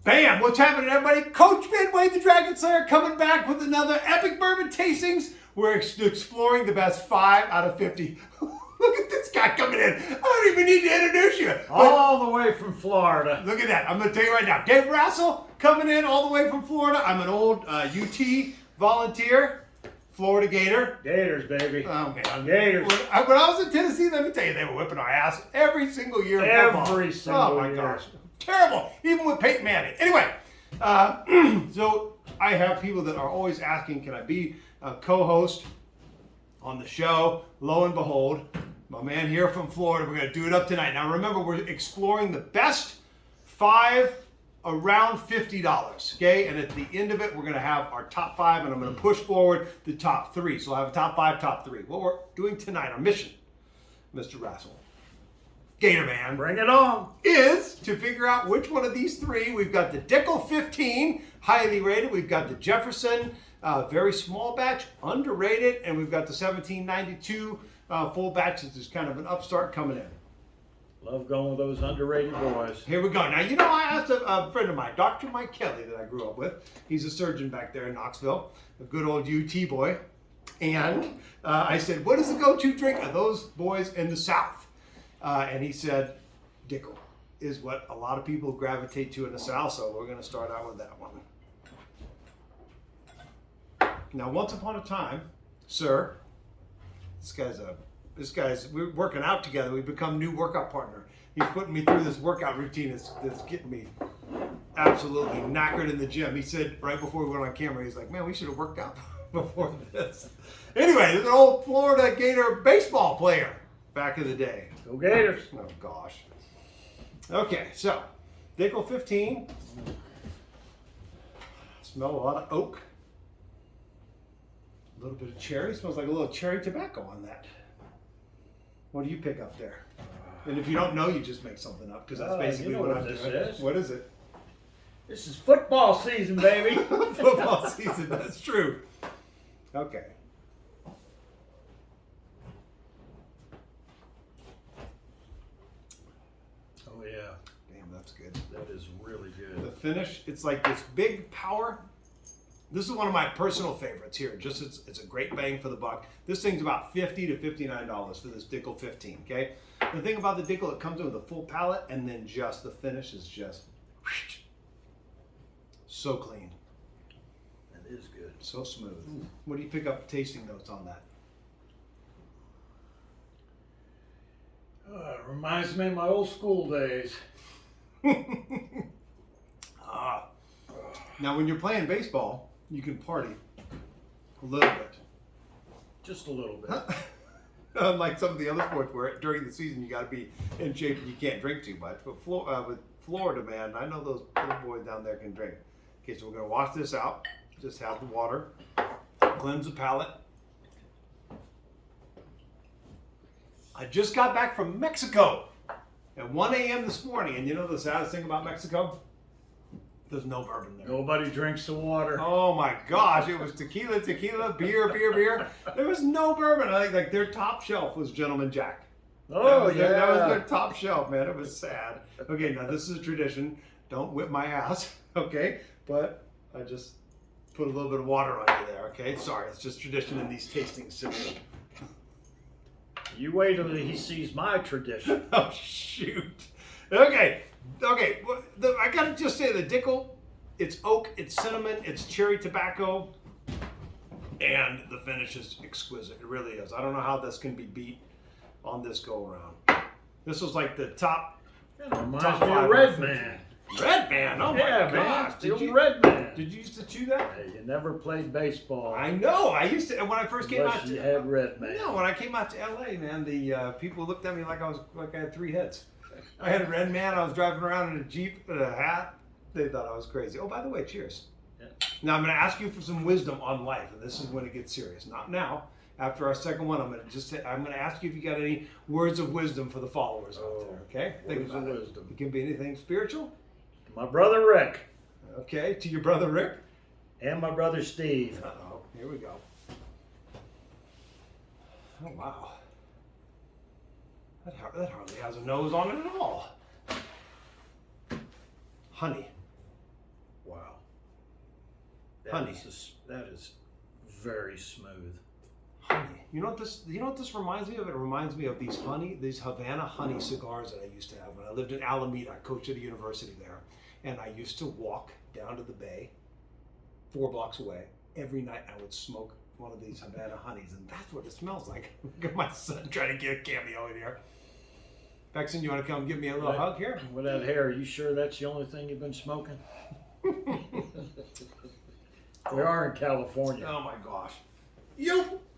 Bam! What's happening, everybody? Coach Midway, the Dragon Slayer, coming back with another epic bourbon tastings. We're exploring the best 5 out of 50. Look at this guy coming in. I don't even need to introduce you. All the way from Florida. Look at that. I'm going to tell you right now. Dave Russell coming in all the way from Florida. I'm an old UT volunteer. Florida Gator. Gators, baby. Oh, man. Gators. When I was in Tennessee, let me tell you, they were whipping our ass every single year. Every single year. Oh, my gosh. Terrible. Even with Peyton Manning. Anyway, so I have people that are always asking, can I be a co-host on the show? Lo and behold, my man here from Florida, we're going to do it up tonight. Now, remember, we're exploring the best 5 around $50, okay? And at the end of it, we're going to have our top 5, and I'm going to push forward the top 3. So I'll have a top 5, top 3. What we're doing tonight, our mission, Mr. Russell, Gator Man, Bring it on. is to figure out which one of these 3. We've got the Dickel 15, highly rated. We've got the Jefferson, very small batch, underrated. And we've got the 1792 full batch, which is kind of an upstart coming in. Love going with those underrated boys. Here we go. Now, you know, I asked a friend of mine, Dr. Mike Kelly, that I grew up with. He's a surgeon back there in Knoxville, a good old UT boy. And I said, what is the go-to drink of those boys in the South? And he said, Dickel is what a lot of people gravitate to in the South, so we're going to start out with that one. Now, once upon a time, sir, we're working out together. We've become new workout partner. He's putting me through this workout routine that's getting me absolutely knackered in the gym. He said right before we went on camera, he's like, man, we should have worked out before this. Anyway, there's an old Florida Gator baseball player back in the day. Go Gators. Oh, gosh. Okay, so, Dickel 15. Smell a lot of oak. A little bit of cherry. Smells like a little cherry tobacco on that. What do you pick up there? And if you don't know, you just make something up, because that's basically you know what what I'm this doing. is. What is it? This is football season, baby. Football season, that's true. Okay. Oh, yeah. Damn, that's good. That is really The good. finish, it's like this big power. This is one of my personal favorites here. Just it's a great bang for the buck. This thing's about $50 to $59 for this Dickel 15, okay? The thing about the Dickel, it comes in with a full palate, and then just the finish is just so clean. That is good. So smooth. What do you pick up tasting notes on that? It reminds me of my old school days. Now, when you're playing baseball, you can party a little bit. Just a little bit. Unlike some of the other sports where during the season you got to be in shape and you can't drink too much. But with Florida, man, I know those little boys down there can drink. Okay, so we're going to wash this out. Just have the water. Cleanse the palate. I just got back from Mexico at 1 a.m. this morning. And you know the saddest thing about Mexico? There's no bourbon there. Nobody drinks the water. Oh my gosh, it was tequila, beer. There was no bourbon. I think like their top shelf was Gentleman Jack. Oh, That was their top shelf, man. It was sad. Okay, now this is a tradition. Don't whip my ass, okay? But I just put a little bit of water on you there, okay? Sorry, it's just tradition in these tastings today. You wait till he sees my tradition. Oh, shoot. Okay. I gotta just say the Dickel, it's oak, it's cinnamon, it's cherry tobacco, and the finish is exquisite. It really is. I don't know how this can be beat on this go around. This was like the top. It reminds top me 5 of Red Man. Red Man. Oh Yeah, my man. gosh. The old Red Man. Did you used to chew that? Hey, you never played baseball. I know. I used to when I first came Unless out. you had Red Man. No, when I came out to LA, man, the people looked at me like I had 3 heads. I had a Red Man. I was driving around in a Jeep with a hat. They thought I was crazy. Oh, by the way, cheers. Yeah. Now I'm going to ask you for some wisdom on life, and this is when it gets serious. Not now. After our second one, I'm going to ask you if you got any words of wisdom for the followers out there. Okay? Think Words of about it. wisdom. It can be anything spiritual. My brother Rick Okay. To your brother Rick. and my brother Steve. Uh-oh. Here we go. Oh wow. That hardly has a nose on it at all. Honey. Honey. That is very smooth. Honey. You know what this reminds me of? It reminds me of these Havana honey cigars that I used to have when I lived in Alameda. I coached at a university there, and I used to walk down to the bay, 4 blocks away. Every night I would smoke one of these Havana honeys, and that's what it smells like. Look at my son trying to get a cameo in here. Bexon, you want to come give me a little hug here? With that hair, are you sure that's the only thing you've been smoking? We are in California. Oh my gosh.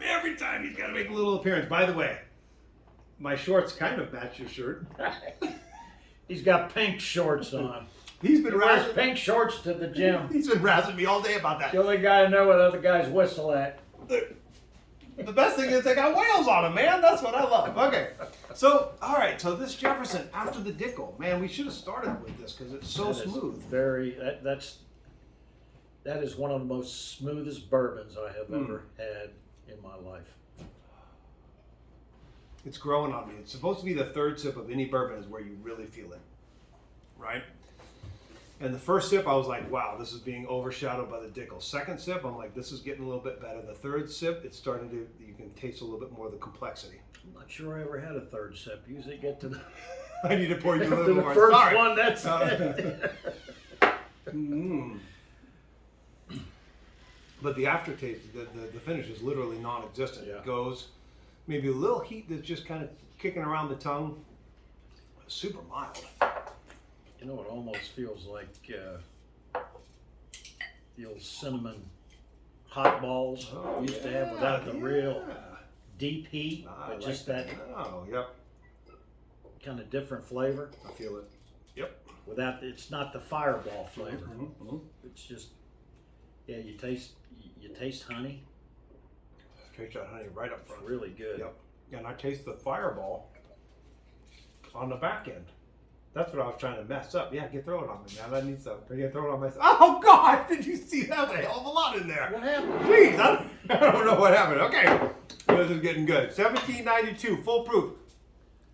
Every time he's got to make a little appearance. By the way, my shorts kind of match your shirt. He's got pink shorts on. He wears pink shorts to the gym. He's been razzing me all day about that. The only guy I know what other guys whistle at. The best thing is they got whales on them, man. That's what I love. Okay. So, all right. So this Jefferson after the Dickel. Man, we should have started with this because it's so smooth. That is one of the most smoothest bourbons I have ever had in my life. It's growing on me. It's supposed to be the third sip of any bourbon is where you really feel it, right? And the first sip, I was like, wow, this is being overshadowed by the Dickel. Second sip, I'm like, this is getting a little bit better. The third sip, it's starting to, you can taste a little bit more of the complexity. I'm not sure I ever had a third sip. Usually get to the... I need to pour you a little more. The first one, that's it. But the aftertaste, the finish is literally non-existent. Yeah. It goes, maybe a little heat that's just kind of kicking around the tongue. Super mild. You know, it almost feels like the old cinnamon hot balls we used to have without the real deep heat, but just that kind of different flavor. I feel it. Yep. It's not the fireball flavor. It's just, you taste honey. Taste that honey right up front. It's really good. Yep. And I taste the fireball on the back end. That's what I was trying to mess up. Yeah, throw it on me, man. I need some. Throw it on myself. Oh God! Did you see that? A hell of a lot in there. What happened? Jeez, I don't know what happened. Okay, this is getting good. 1792, full proof.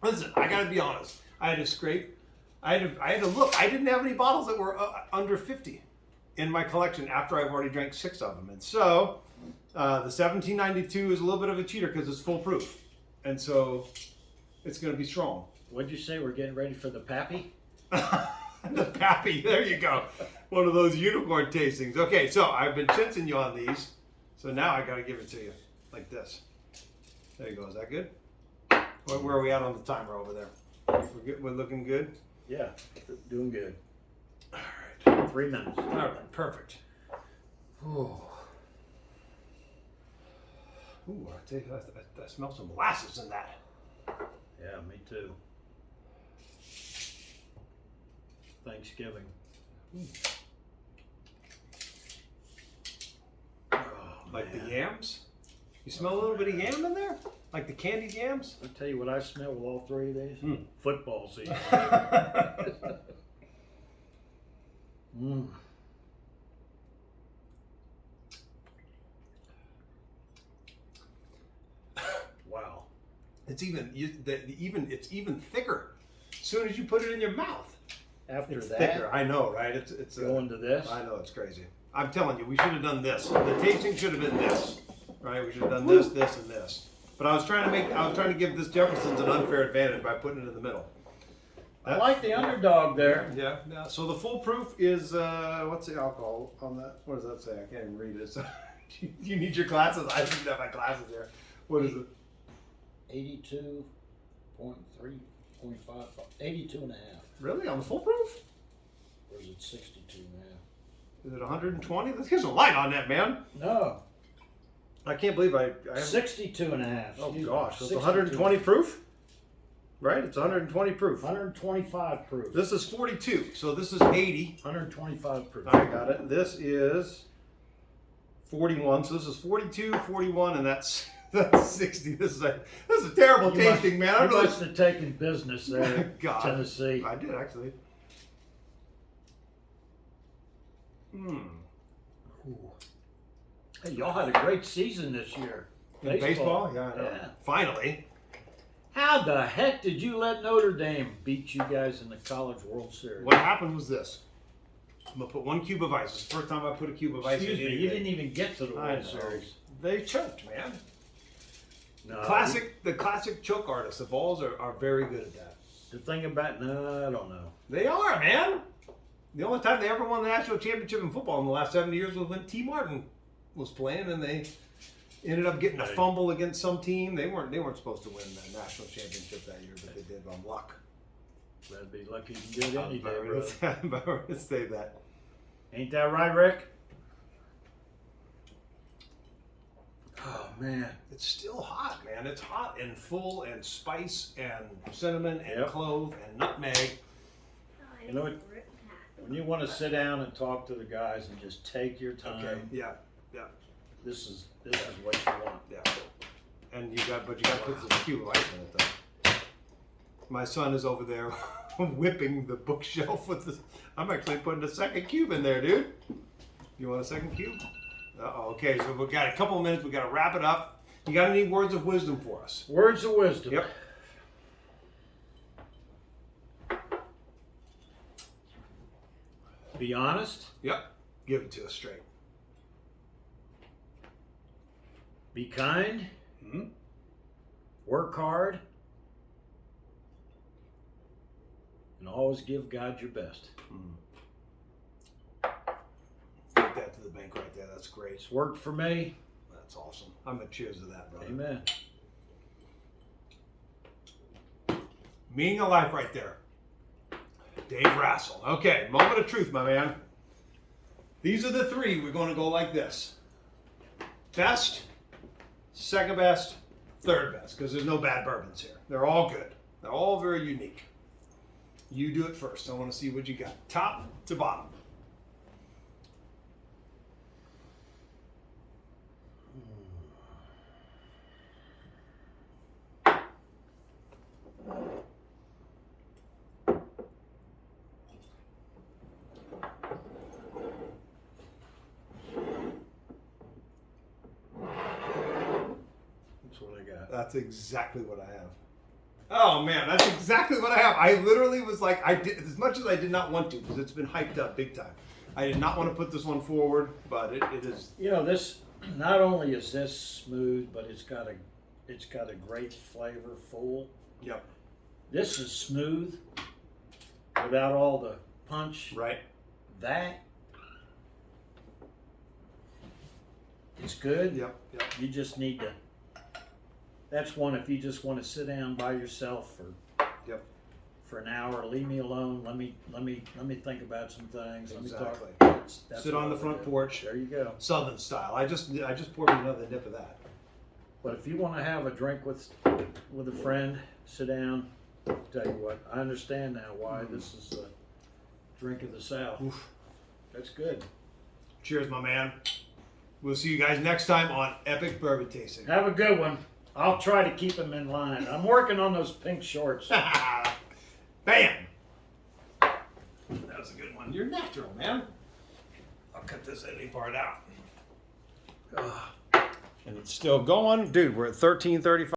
Listen, I gotta be honest. I had to scrape. I had to look. I didn't have any bottles that were under 50 in my collection after I've already drank 6 of them, and so the 1792 is a little bit of a cheater because it's full proof, and so it's gonna be strong. What'd you say? We're getting ready for the Pappy? The Pappy, there you go. One of those unicorn tastings. Okay, so I've been chincing you on these, so now I got to give it to you like this. There you go. Is that good? Where are we at on the timer over there? We're looking good? Yeah, doing good. All right. 3 minutes. All right, perfect. Ooh, I tell you, I smell some molasses in that. Yeah, me too. Thanksgiving. Like the yams? You smell a little bit of yam in there? Like the candied yams? I'll tell you what I smell with all 3 of these. Football season. Wow. It's even thicker as soon as you put it in your mouth. After it's that, thicker. I know, right? It's going to this. I know, it's crazy. I'm telling you, we should have done this. The tasting should have been this, right? We should have done this, this, and this. But I was trying to give this Jefferson's an unfair advantage by putting it in the middle. I like the underdog there. Yeah. So the full proof is what's the alcohol on that? What does that say? I can't even read it. So, you need your glasses. I didn't have my glasses here. What is it? 82.3.5, 82 and a half. Really? On the full proof? Or is it 62 now? Is it 120? Let's get some light on that, man. No. I can't believe I 62 and a half. Oh gosh, so it's 120 proof? Right? It's 120 proof. 125 proof. This is 42, so this is 80. 125 proof. I got it. This is 41, so this is 42, 41, and that's 60. This is a terrible tasting, man. I must have taken business there, God, Tennessee. I did actually. Hey, y'all had a great season this year. In baseball? Yeah, I know. Yeah. Finally. How the heck did you let Notre Dame beat you guys in the College World Series? What happened was this. I'm gonna put 1 cube of ice. It's the first time I put a cube of ice. Excuse in me, anything. you didn't even get to the I World know. Series. They choked, man. No, The classic choke artists, the Vols are very good at that. The thing about no, I don't know. They are, man. The only time they ever won the national championship in football in the last 70 years was when T. Martin was playing, and they ended up getting a fumble against some team. They weren't supposed to win that national championship that year, but they did on luck. That'd be lucky you can get any day, bro. I'm about to say that. Ain't that right, Rick? Oh man, It's still hot, man. It's hot and full and spice and cinnamon and Yep. clove and nutmeg. You know what? When you want to sit down and talk to the guys and just take your time, Okay. Yeah. this is what you want. Yeah. And you got to put some cube of ice in it though. My son is over there whipping the bookshelf with this. I'm actually putting a second cube in there, dude. You want a second cube? Okay, so we've got a couple of minutes. We've got to wrap it up. You got any words of wisdom for us? Words of wisdom. Yep. Be honest. Yep. Give it to us straight. Be kind. Mm-hmm. Work hard. And always give God your best. Take that to the bank right there. That's great. It's worked for me. That's awesome. I'm going to cheers to that, brother. Amen. Meaning of life right there. Dave Rassel. Okay, moment of truth, my man. These are the 3. We're going to go like this. Best, second best, third best, because there's no bad bourbons here. They're all good. They're all very unique. You do it first. I want to see what you got. Top to bottom. That's what I got. That's exactly what I have. Oh man, that's exactly what I have. I literally was like, I did as much as I did not want to, because it's been hyped up big time. I did not want to put this one forward, but it is. You know, this not only is this smooth, but it's got a great flavor, full. Yep. This is smooth without all the punch. Right. That it's good. Yep. You just need to. That's one if you just want to sit down by yourself for an hour. Leave me alone. Let me think about some things. Exactly. Let me talk. That's Sit what on the I front would do. porch. There you go. Southern style. I just poured me another nip of that. But if you want to have a drink with a friend, sit down. Tell you what, I understand now why this is a drink of the South. Oof. That's good. Cheers, my man. We'll see you guys next time on Epic Bourbon Tasting. Have a good one. I'll try to keep them in line. I'm working on those pink shorts. Bam! That was a good one. You're natural, man. I'll cut this editing part out. And it's still going. Dude, we're at 13:35.